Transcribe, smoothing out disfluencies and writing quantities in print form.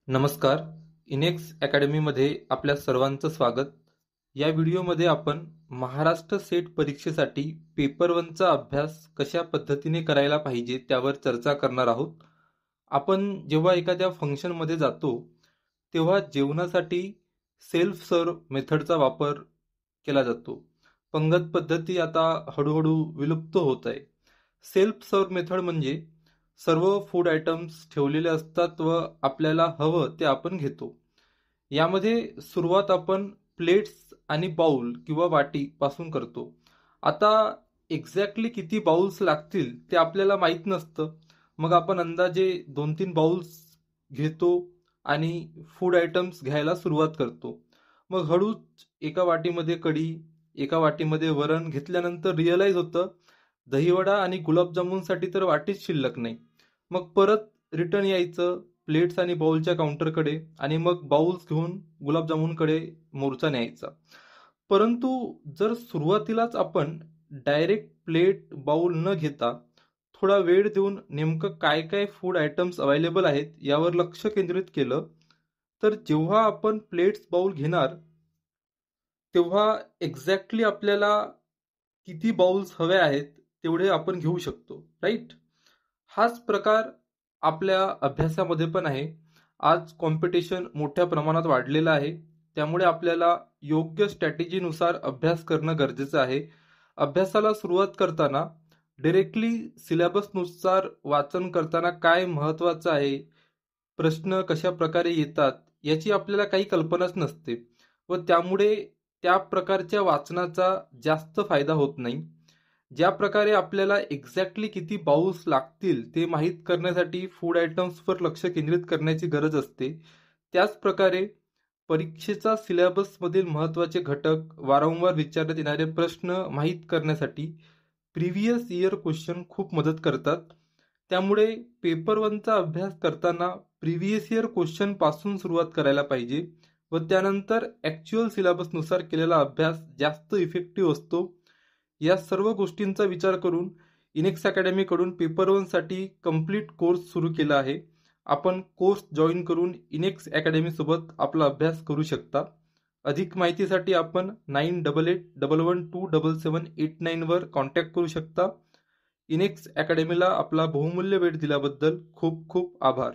नमस्कार. इनेक्स अकॅडमीमध्ये आपल्या सर्वांचं स्वागत. या व्हिडिओमध्ये आपण महाराष्ट्र सेट परीक्षेसाठी पेपर वनचा अभ्यास कशा पद्धतीने करायला पाहिजे त्यावर चर्चा करणार आहोत. आपण जेव्हा एखाद्या फंक्शनमध्ये जातो तेव्हा जेवणासाठी सेल्फ सर्व मेथडचा वापर केला जातो. पंगत पद्धती आता हळूहळू विलुप्त होत आहे. सेल्फ सर्व मेथड म्हणजे सर्व फूड आयटम्स ठेवलेले असतात व आपल्याला हवं ते आपण घेतो. यामध्ये सुरुवात आपण प्लेट्स आणि बाउल किंवा वाटी पासून करतो. आता एक्झॅक्टली किती बाउल्स लागतील ते आपल्याला माहीत नसतं. मग आपण अंदाजे 2-3 बाउल्स घेतो आणि फूड आयटम्स घ्यायला सुरुवात करतो. मग हळूच एका वाटीमध्ये कढी, एका वाटीमध्ये वरण घेतल्यानंतर रिअलाईज होतं दहीवडा आणि गुलाबजामुनसाठी तर वाटीच शिल्लक नाही. मग परत रिटर्न यायचं प्लेट्स आणि बाउलच्या काउंटरकडे आणि मग बाउल्स घेऊन गुलाबजामुनकडे मोर्चा न्यायचा. परंतु जर सुरुवातीलाच आपण डायरेक्ट प्लेट बाउल न घेता थोडा वेळ देऊन नेमकं काय काय फूड आयटम्स अवेलेबल आहेत यावर लक्ष केंद्रित केलं तर जेव्हा आपण प्लेट्स बाउल घेणार तेव्हा एक्झॅक्टली आपल्याला किती बाउल्स हवे आहेत तेवढे आपण घेऊ शकतो, राईट? हाच प्रकार आपल्या अभ्यासामध्ये पण आहे. आज कॉम्पिटिशन मोठ्या प्रमाणात वाढलेलं आहे, त्यामुळे आपल्याला योग्य स्ट्रॅटेजीनुसार अभ्यास करणं गरजेचं आहे. अभ्यासाला सुरुवात करताना डायरेक्टली सिलेबसनुसार वाचन करताना काय महत्त्वाचं आहे, प्रश्न कशा प्रकारे येतात याची आपल्याला काही कल्पनाच नसते व त्यामुळे त्या प्रकारच्या वाचनाचा जास्त फायदा होत नाही. ज्या प्रकारे आपल्याला एक्झॅक्टली किती बाउल्स लागतील ते माहीत करण्यासाठी फूड आयटम्सवर लक्ष केंद्रित करण्याची गरज असते, त्याच प्रकारे परीक्षेचा सिलेबसमधील महत्त्वाचे घटक, वारंवार विचारण्यात येणारे प्रश्न माहीत करण्यासाठी प्रिव्हियस इयर क्वेश्चन खूप मदत करतात. त्यामुळे पेपर वनचा अभ्यास करताना प्रिव्हियस इयर क्वेश्चन पासून सुरुवात करायला पाहिजे व त्यानंतर ॲक्च्युअल सिलेबसनुसार केलेला अभ्यास जास्त इफेक्टिव्ह असतो. या सर्व गोष्टींचा विचार करून इनेक्स अकॅडमीकडून पेपर वनसाठी कंप्लीट कोर्स सुरू केला आहे. आपण कोर्स जॉईन करून इनेक्स अकॅडमीसोबत आपला अभ्यास करू शकता. अधिक माहितीसाठी आपण 9881127789 वर कॉन्टॅक्ट करू शकता. इनेक्स अकॅडमीला आपला बहुमूल्य वेळ दिल्याबद्दल खूप खूप आभार.